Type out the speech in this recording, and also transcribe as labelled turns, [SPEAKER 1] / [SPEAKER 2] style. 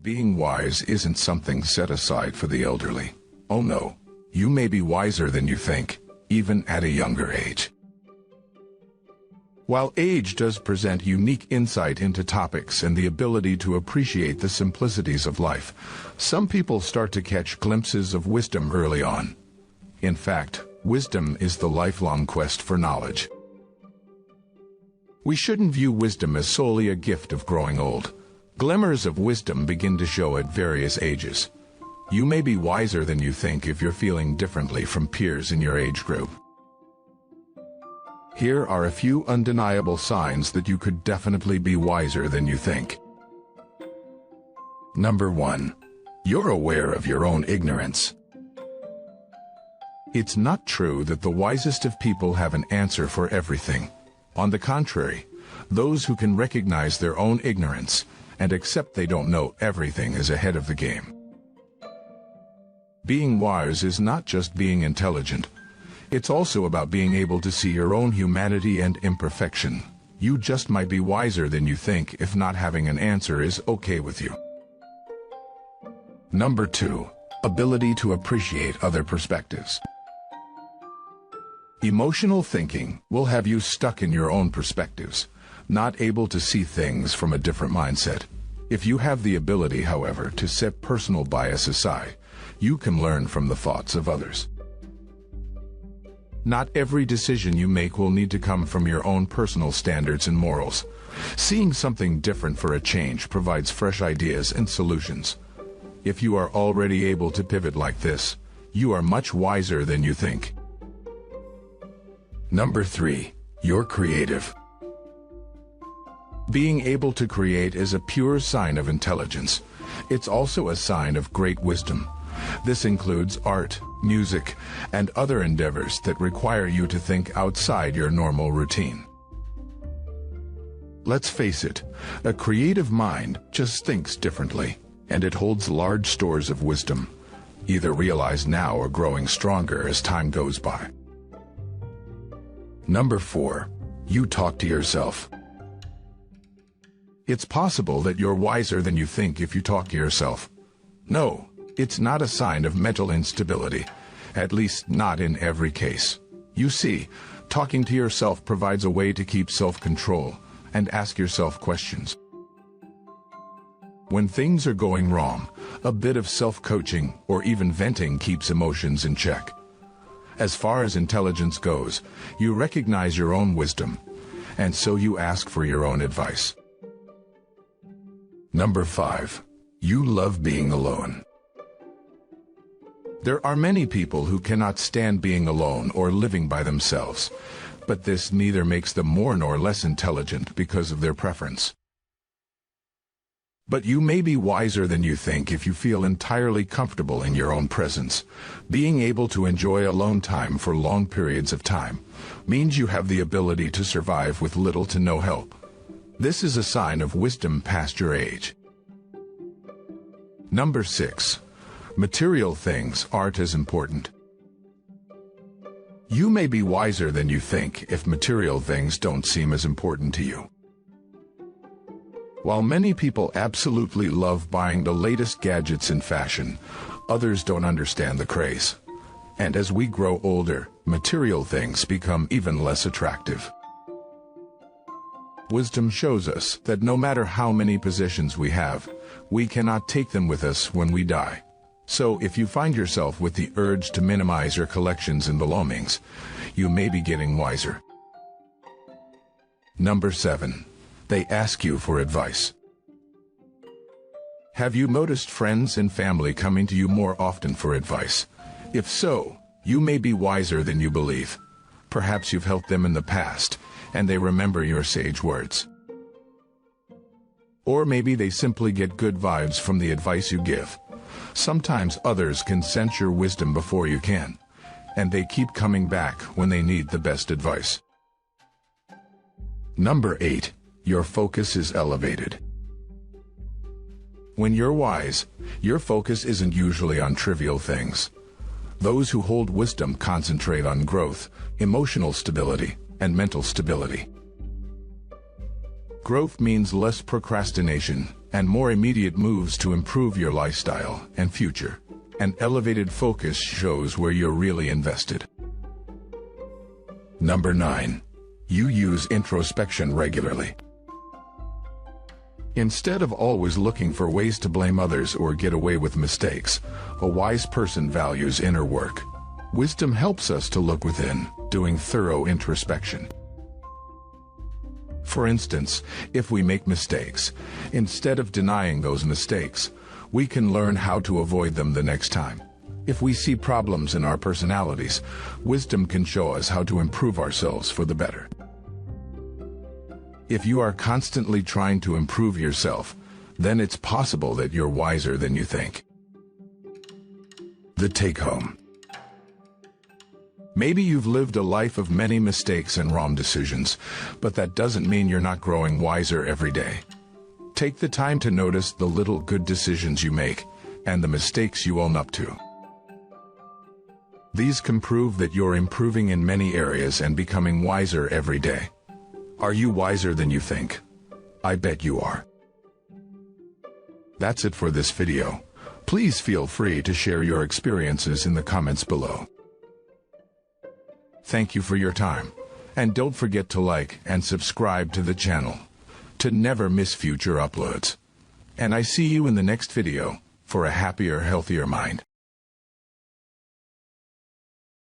[SPEAKER 1] Being wise isn't something set aside for the elderly. Oh no, you may be wiser than you think, even at a younger age. While age does present unique insight into topics and the ability to appreciate the simplicities of life, some people start to catch glimpses of wisdom early on. In fact, wisdom is the lifelong quest for knowledge. We shouldn't view wisdom as solely a gift of growing old. Glimmers of wisdom begin to show at various ages. You may be wiser than you think if you're feeling differently from peers in your age group. Here are a few undeniable signs that you could definitely be wiser than you think. Number 1. You're aware of your own ignorance. It's not true that the wisest of people have an answer for everything. On the contrary, those who can recognize their own ignorance and accept they don't know everything is ahead of the game. Being wise is not just being intelligent. It's also about being able to see your own humanity and imperfection. You just might be wiser than you think if not having an answer is okay with you. Number 2. Ability to appreciate other perspectives. Emotional thinking will have you stuck in your own perspectives, not able to see things from a different mindset. If you have the ability, however, to set personal bias aside, you can learn from the thoughts of others. Not every decision you make will need to come from your own personal standards and morals. Seeing something different for a change provides fresh ideas and solutions. If you are already able to pivot like this, you are much wiser than you think. Number 3. You're creative. Being able to create is a pure sign of intelligence. It's also a sign of great wisdom. This includes art, music, and other endeavors that require you to think outside your normal routine. Let's face it, a creative mind just thinks differently, and it holds large stores of wisdom, either realized now or growing stronger as time goes by. Number 4. You talk to yourself. It's possible that you're wiser than you think if you talk to yourself. No, it's not a sign of mental instability, at least not in every case. You see, talking to yourself provides a way to keep self-control and ask yourself questions. When things are going wrong, a bit of self-coaching or even venting keeps emotions in check. As far as intelligence goes, you recognize your own wisdom, and so you ask for your own advice. Number 5. You love being alone. There are many people who cannot stand being alone or living by themselves, but this neither makes them more nor less intelligent because of their preference. But you may be wiser than you think if you feel entirely comfortable in your own presence. Being able to enjoy alone time for long periods of time means you have the ability to survive with little to no help. This is a sign of wisdom past your age. Number 6. Material things aren't as important. You may be wiser than you think if material things don't seem as important to you. While many people absolutely love buying the latest gadgets in fashion, others don't understand the craze. And as we grow older, material things become even less attractive. Wisdom shows us that no matter how many possessions we have, we cannot take them with us when we die. So if you find yourself with the urge to minimize your collections and belongings, you may be getting wiser. Number 7. They ask you for advice. Have you noticed friends and family coming to you more often for advice? If so, you may be wiser than you believe. Perhaps you've helped them in the past, and they remember your sage words. Or maybe they simply get good vibes from the advice you give. Sometimes others can sense your wisdom before you can, and they keep coming back when they need the best advice. Number 8. Your focus is elevated. When you're wise, your focus isn't usually on trivial things. Those who hold wisdom concentrate on growth, emotional stability, and mental stability. Growth means less procrastination and more immediate moves to improve your lifestyle and future. An elevated focus shows where you're really invested. Number 9. You use introspection regularly. Instead of always looking for ways to blame others or get away with mistakes, a wise person values inner work. Wisdom helps us to look within, doing thorough introspection. For instance, if we make mistakes, instead of denying those mistakes, we can learn how to avoid them the next time. If we see problems in our personalities, wisdom can show us how to improve ourselves for the better. If you are constantly trying to improve yourself, then it's possible that you're wiser than you think. The take-home. Maybe you've lived a life of many mistakes and wrong decisions, but that doesn't mean you're not growing wiser every day. Take the time to notice the little good decisions you make and the mistakes you own up to. These can prove that you're improving in many areas and becoming wiser every day. Are you wiser than you think? I bet you are. That's it for this video. Please feel free to share your experiences in the comments below. Thank you for your time, and don't forget to like and subscribe to the channel to never miss future uploads. And I see you in the next video for a happier, healthier mind.